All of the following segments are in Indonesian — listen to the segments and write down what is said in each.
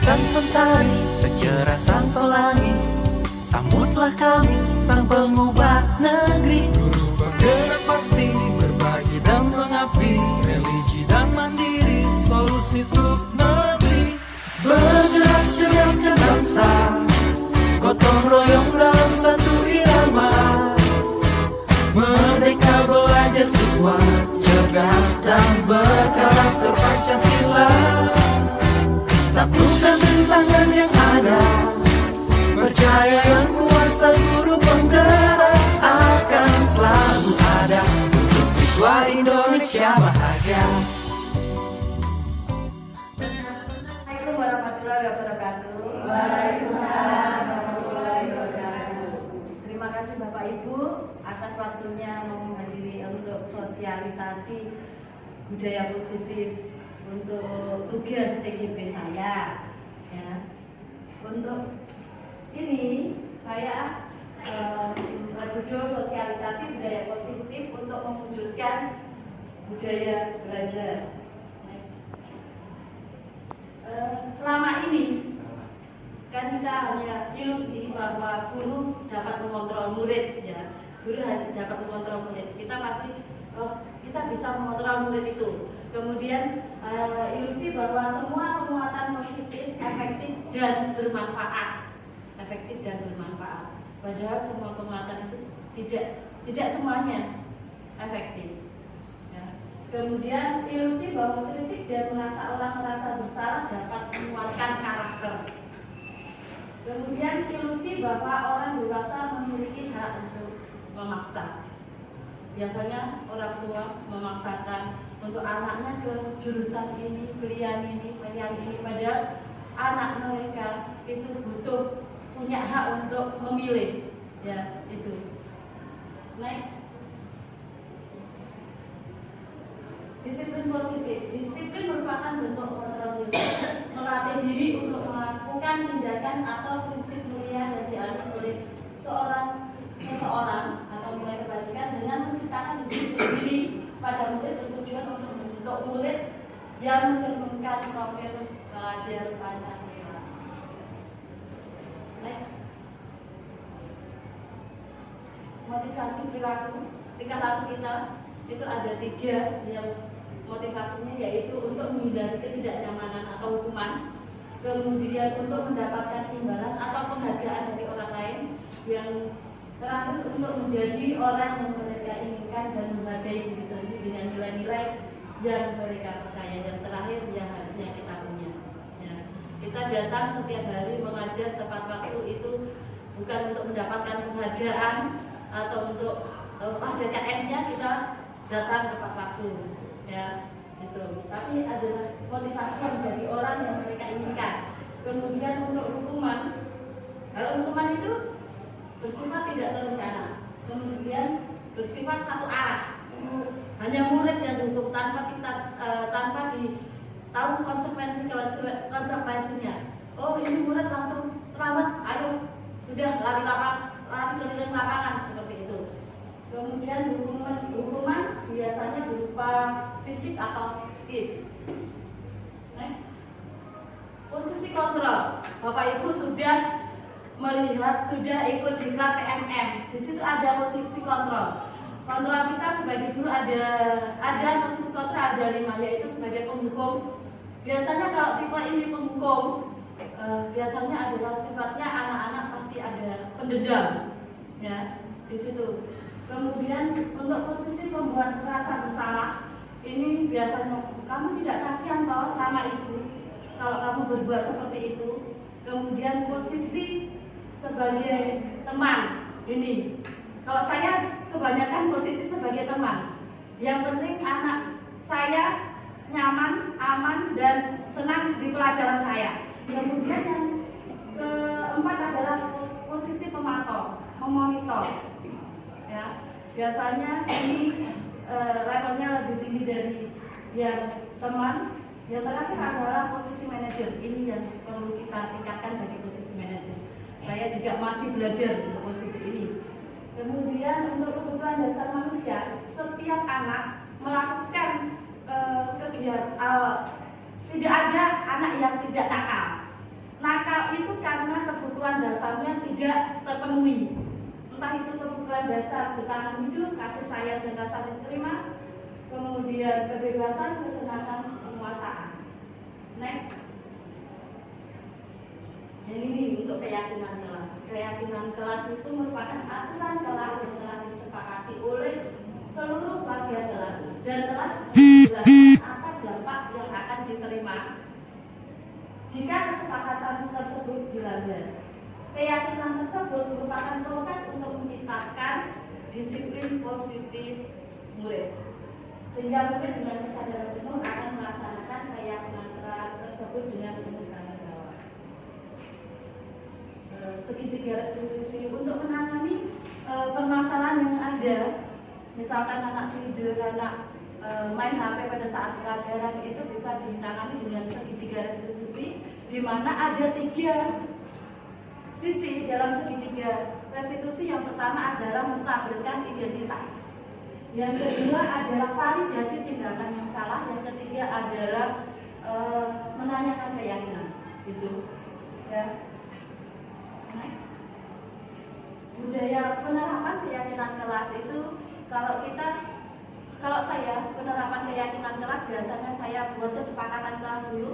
sang mentari, secerah sang pelangi. Sambutlah kami, sang pengubah negeri. Guru bergerak pasti, berbagi dan mengabdi. Religi dan mandiri, solusi untuk negeri. Bergerak cerdaskan bangsa, gotong royong dalam satu irama. Merdeka belajar siswa, cerdas dan berkarakter Pancasila. Taklukkan rintangan yang ada, percaya yang kuasa guru penggerak akan selalu ada untuk siswa Indonesia bahagia. Assalamualaikum warahmatullahi wabarakatuh. Waalaikumsalam warahmatullahi wabarakatuh. Terima kasih Bapak Ibu atas waktunya mau menghadiri untuk sosialisasi budaya positif untuk tugas TGP saya. Ya. Untuk ini saya berjudul sosialisasi budaya positif untuk mewujudkan budaya belajar. Selama ini kan kita hanya ilusi bahwa guru dapat mengontrol murid, ya. Guru dapat mengontrol murid. Kita pasti kita bisa mengontrol murid itu. Kemudian ilusi bahwa semua penguatan positif, efektif dan bermanfaat. Efektif dan bermanfaat. Padahal semua penguatan itu tidak semuanya efektif. Ya. Kemudian ilusi bahwa kritik dan orang merasa bersalah dapat menguatkan karakter. Kemudian ilusi bahwa orang dewasa memiliki hak untuk memaksa. Biasanya orang tua memaksakan untuk anaknya ke jurusan ini, pilihan ini, padahal anak mereka itu butuh punya hak untuk memilih, ya itu. Next, disiplin positif. Disiplin merupakan bentuk kontrol diri, melatih diri untuk melakukan tindakan atau prinsip mulia yang dianut oleh seseorang atau nilai kebajikan dengan menciptakan disiplin diri pada murid bertujuan untuk membentuk murid yang mencerminkan profil pelajar Pancasila. Next, motivasi perilaku. Tingkah laku kita itu ada 3 yang motivasinya, yaitu untuk menghindari ketidaknyamanan atau hukuman, kemudian untuk mendapatkan imbalan atau penghargaan dari orang lain, yang terakhir untuk menjadi orang yang mereka inginkan dan menghargai diri sendiri dengan nilai-nilai yang mereka percaya. Yang terakhir yang harusnya kita punya. Ya. Kita datang setiap hari mengajar tepat waktu itu bukan untuk mendapatkan penghargaan atau untuk ada KS-nya kita datang tepat waktu. Ya, itu. Tapi adalah motivasi menjadi orang yang mereka inginkan. Kemudian untuk hukuman, kalau hukuman itu bersifat tidak terencana, kemudian bersifat satu arah. Hanya murid yang dihukum tanpa tahu konsekuensinya. Oh, ini murid langsung terlambat, ayo sudah lari keliling lapangan seperti itu. Kemudian hukuman biasanya berupa fisik atau psikis. Next, posisi kontrol. Bapak Ibu sudah melihat, sudah ikut di klub PMM. Di situ ada posisi kontrol. Kontrol kita sebagai guru ada posisi kontrol ada 5, yaitu sebagai penghukum. Biasanya kalau tipe ini penghukum, biasanya adalah sifatnya anak-anak pasti ada pendendam, ya di situ. Kemudian untuk posisi pembuat rasa bersalah, ini biasanya kamu tidak kasihan toh sama ibu kalau kamu berbuat seperti itu. Kemudian posisi sebagai teman, ini kalau saya kebanyakan posisi sebagai teman. Yang penting anak saya nyaman, aman, dan senang di pelajaran saya. Kemudian yang keempat adalah posisi pemantau, memonitor. Ya, biasanya ini levelnya lebih tinggi dari yang teman. Yang terakhir adalah posisi manajer. Ini yang perlu kita tingkatkan dari posisi manajer. Saya juga masih belajar untuk posisi ini. Kemudian untuk kebutuhan dasar manusia, setiap anak melakukan kegiatan. Tidak ada anak yang tidak nakal. itu karena kebutuhan dasarnya tidak terpenuhi. Entah itu kebutuhan dasar bertahan hidup, kasih sayang dan rasa diterima, kemudian kebebasan, kesenangan, penguasaan. Next. Yang ini untuk keyakinan kelas. Keyakinan kelas itu merupakan aturan kelas yang telah disepakati oleh seluruh bagian kelas dan telah dijelaskan apa dampak yang akan diterima jika kesepakatan tersebut dilanggar. Keyakinan tersebut merupakan proses untuk menciptakan disiplin positif murid, sehingga murid dengan kesadaran penuh akan melaksanakan keyakinan kelas tersebut dengan penuh tanggung jawab. Segitiga restitusi untuk menangani permasalahan yang ada, misalkan anak tidur, anak main HP pada saat pelajaran, itu bisa ditangani dengan segitiga restitusi, di mana ada 3 sisi dalam segitiga restitusi. Yang pertama adalah menstabilkan identitas, yang kedua adalah validasi tindakan yang salah, yang ketiga adalah menanyakan keyakinan. Itu ya. Budaya penerapan keyakinan kelas itu, kalau saya penerapan keyakinan kelas, biasanya saya buat kesepakatan kelas dulu.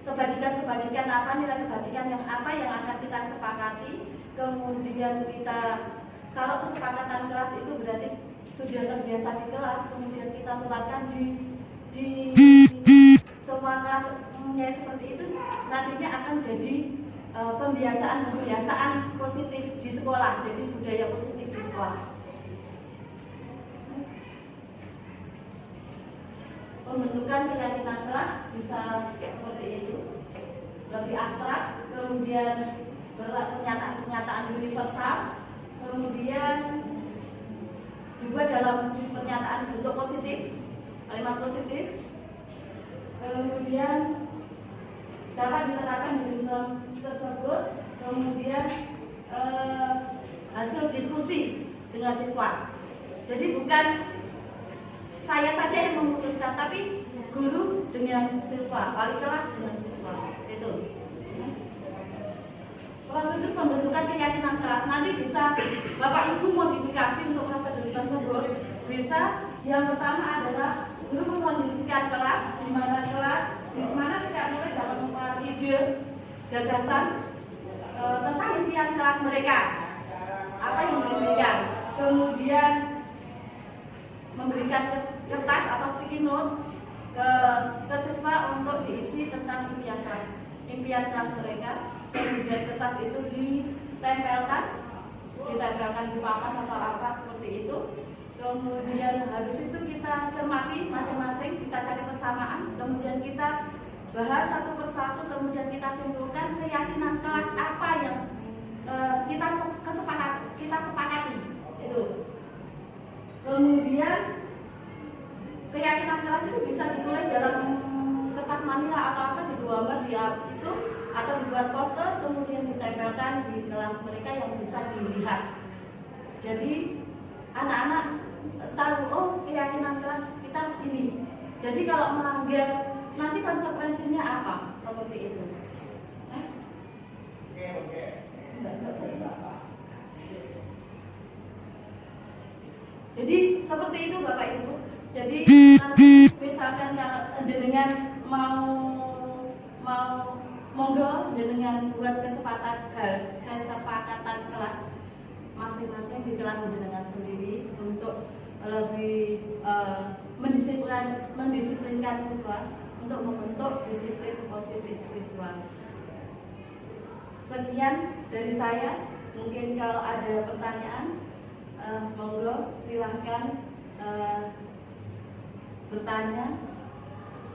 Kebajikan apa, nilai kebajikan yang apa yang akan kita sepakati. Kemudian kita, kalau kesepakatan kelas itu berarti sudah terbiasa di kelas, kemudian kita terapkan di semua kelas seperti itu, nantinya akan jadi pembiasaan positif di sekolah, jadi budaya positif di sekolah. Pembentukan keyakinan kelas bisa seperti itu, lebih abstrak, kemudian pernyataan universal, kemudian juga dalam pernyataan bentuk positif, kalimat positif, kemudian dapat diterapkan di dalam tersebut, kemudian hasil diskusi dengan siswa. Jadi bukan saya saja yang memutuskan, tapi guru dengan siswa, wali kelas dengan siswa. Itu prosedur pembentukan keyakinan kelas. Nanti bisa Bapak Ibu modifikasi untuk prosedur tersebut. Bisa, yang pertama adalah guru mengkondisikan kelas, di mana setiap murid dapat membuat ide, gagasan tentang impian kelas mereka, apa yang diinginkan. Kemudian memberikan kertas atau sticky note ke siswa untuk diisi tentang impian kelas mereka. Kemudian kertas itu ditempelkan di papan atau apa seperti itu. Kemudian habis itu kita cermati masing-masing, kita cari persamaan, kemudian kita bahas satu persatu, kemudian kita simpulkan keyakinan kelas apa yang kita sepakati itu. Kemudian keyakinan kelas itu bisa ditulis dalam kertas manila atau apa, digambar di itu, atau dibuat poster, kemudian ditempelkan di kelas mereka yang bisa dilihat. Jadi anak-anak tahu, oh keyakinan kelas kita ini. Jadi kalau melanggar nanti konsekuensinya apa, seperti itu. Jadi seperti itu Bapak Ibu. Jadi nanti misalkan kalau jenengan monggo jenengan buat kesepakatan kelas masing-masing di kelas jenengan sendiri untuk lebih mendisiplinkan siswa, untuk membentuk disiplin positif siswa. Sekian dari saya. Mungkin kalau ada pertanyaan, monggo silahkan bertanya.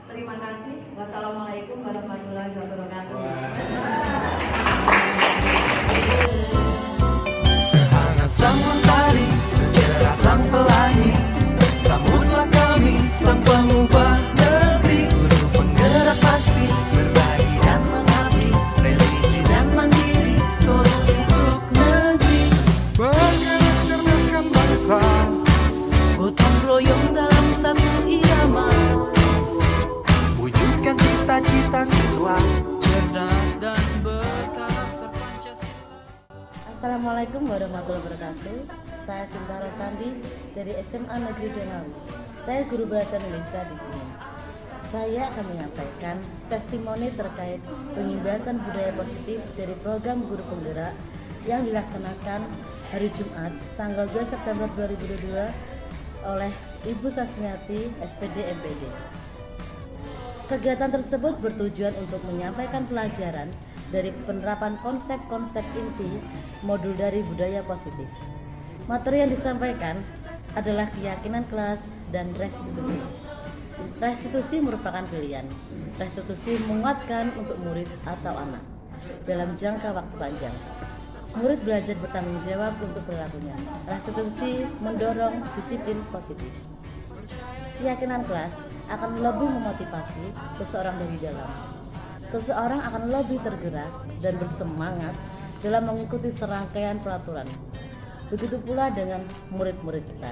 Terima kasih. Wassalamualaikum warahmatullahi wabarakatuh. Sehangat sang mentari, secerah sang pelangi, sambutlah kami sang pengubah negeri. Guru penggerak pasti, berbagi dan mengabdi, religi dan mandiri, solusi untuk negeri. Bergerak cerdaskan bangsa, Gotong royong dalam satu irama, wujudkan cita-cita siswa cerdas dan berkarya. Assalamualaikum warahmatullahi wabarakatuh. Saya Sinta Rosandi dari SMA Negeri Dengawi. Saya guru bahasa Indonesia di sini. Saya akan menyampaikan testimoni terkait pengimbasan budaya positif dari program Guru Penggerak yang dilaksanakan hari Jumat tanggal 2 September 2022 oleh Ibu Sasmiati, SPD MPD. Kegiatan tersebut bertujuan untuk menyampaikan pelajaran dari penerapan konsep-konsep inti modul dari budaya positif. Materi yang disampaikan adalah keyakinan kelas dan restitusi. Restitusi merupakan pilihan. Restitusi menguatkan untuk murid atau anak dalam jangka waktu panjang. Murid belajar bertanggung jawab untuk perilakunya. Restitusi mendorong disiplin positif. Keyakinan kelas akan lebih memotivasi seseorang dari dalam. Seseorang akan lebih tergerak dan bersemangat dalam mengikuti serangkaian peraturan. Begitu pula dengan murid-murid kita.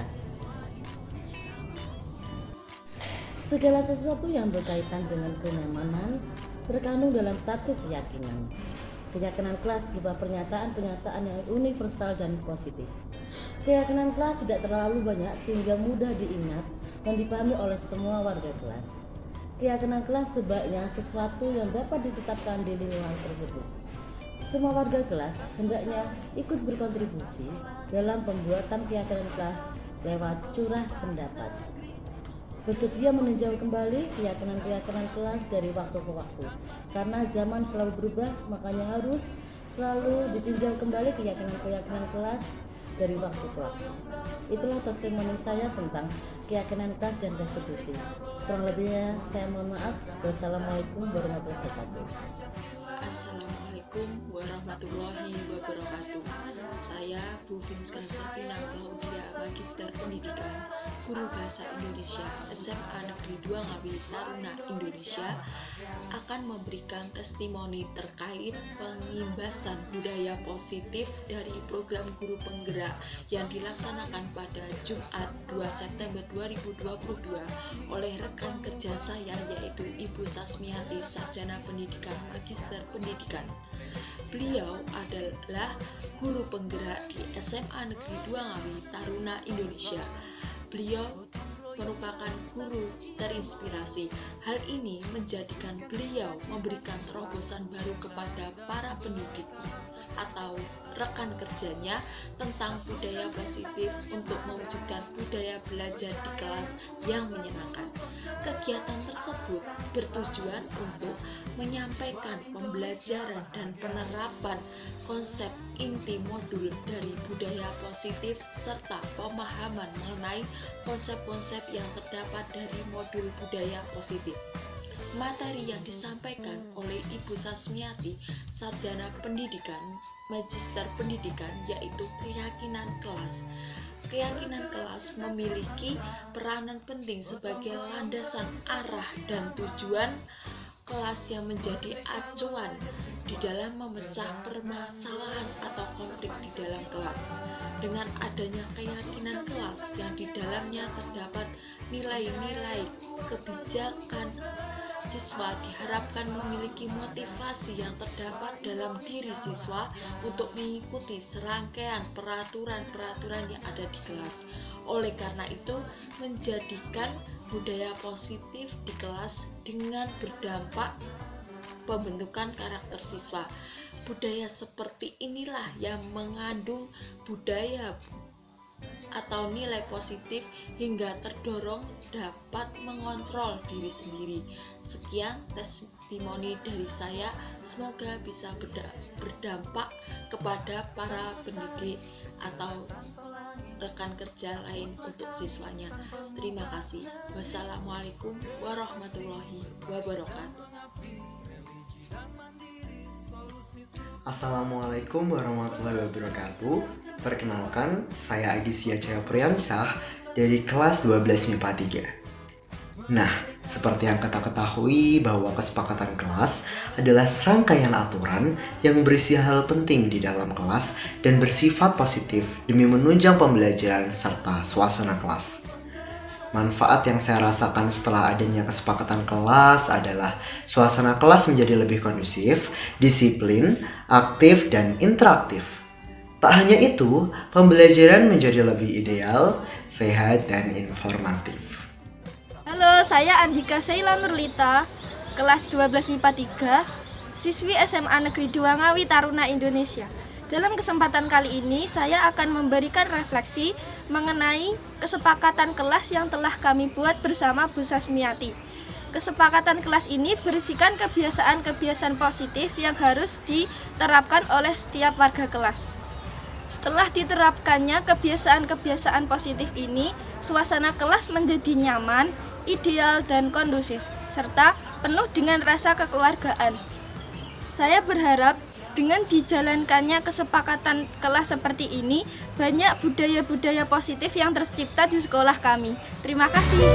Segala sesuatu yang berkaitan dengan kenyamanan terkandung dalam satu keyakinan. Keyakinan kelas berupa pernyataan-pernyataan yang universal dan positif. Keyakinan kelas tidak terlalu banyak sehingga mudah diingat dan dipahami oleh semua warga kelas. Keyakinan kelas sebaiknya sesuatu yang dapat ditetapkan di lingkungan tersebut. Semua warga kelas hendaknya ikut berkontribusi dalam pembuatan keyakinan kelas lewat curah pendapat. Bersedia meninjau kembali keyakinan-keyakinan kelas dari waktu ke waktu. Karena zaman selalu berubah, makanya harus selalu ditinjau kembali keyakinan-keyakinan kelas dari waktu ke waktu. Itulah testimoni saya tentang keyakinan kelas dan restitusi. Kurang lebihnya saya mohon maaf. Wassalamualaikum warahmatullahi wabarakatuh. Assalamualaikum warahmatullahi wabarakatuh. Saya Bu Vinska Safina Claudia, Magister Pendidikan, Guru Bahasa Indonesia, SMA Negeri 2 Ngawi Taruna Indonesia, akan memberikan testimoni terkait pengimbasan budaya positif dari program Guru Penggerak yang dilaksanakan pada Jumat 2 September 2022 oleh rekan kerja saya, yaitu Ibu Sasmiati, Sarjana Pendidikan, Magister Pendidikan. Beliau adalah guru penggerak di SMA Negeri 2 Ngawi Taruna Indonesia. Beliau merupakan guru terinspirasi. Hal ini menjadikan beliau memberikan terobosan baru kepada para pendidik atau rekan kerjanya tentang budaya positif untuk mewujudkan budaya belajar di kelas yang menyenangkan. Kegiatan tersebut bertujuan untuk menyampaikan pembelajaran dan penerapan konsep inti modul dari budaya positif serta pemahaman mengenai konsep-konsep yang terdapat dari modul budaya positif. Materi yang disampaikan oleh Ibu Sasmiati, Sarjana Pendidikan, Magister Pendidikan, yaitu keyakinan kelas. Keyakinan kelas memiliki peranan penting sebagai landasan arah dan tujuan kelas yang menjadi acuan di dalam memecah permasalahan atau konflik di dalam kelas. Dengan adanya keyakinan kelas yang di dalamnya terdapat nilai-nilai kebijakan, siswa diharapkan memiliki motivasi yang terdapat dalam diri siswa untuk mengikuti serangkaian peraturan-peraturan yang ada di kelas. Oleh karena itu, menjadikan budaya positif di kelas dengan berdampak pembentukan karakter siswa. Budaya seperti inilah yang mengandung budaya atau nilai positif hingga terdorong dapat mengontrol diri sendiri. Sekian testimoni dari saya, semoga bisa berdampak kepada para pendidik atau rekan kerja lain untuk siswanya. Terima kasih. Wassalamualaikum warahmatullahi wabarakatuh. Assalamualaikum warahmatullahi wabarakatuh. Perkenalkan, saya Agisia Jaya Priyansyah dari kelas 12 MIPA 3. Nah, seperti yang kita ketahui bahwa kesepakatan kelas adalah serangkaian aturan yang berisi hal penting di dalam kelas dan bersifat positif demi menunjang pembelajaran serta suasana kelas. Manfaat yang saya rasakan setelah adanya kesepakatan kelas adalah suasana kelas menjadi lebih kondusif, disiplin, aktif, dan interaktif. Tak hanya itu, pembelajaran menjadi lebih ideal, sehat, dan informatif. Halo, saya Andika Sheila Nurlita, kelas 12 MIPA 3, siswi SMA Negeri 2 Ngawi Taruna Indonesia. Dalam kesempatan kali ini, saya akan memberikan refleksi mengenai kesepakatan kelas yang telah kami buat bersama Bu Sasmiati. Kesepakatan kelas ini berisikan kebiasaan-kebiasaan positif yang harus diterapkan oleh setiap warga kelas. Setelah diterapkannya kebiasaan-kebiasaan positif ini, suasana kelas menjadi nyaman, ideal, dan kondusif, serta penuh dengan rasa kekeluargaan. Saya berharap dengan dijalankannya kesepakatan kelas seperti ini, banyak budaya-budaya positif yang tercipta di sekolah kami. Terima kasih.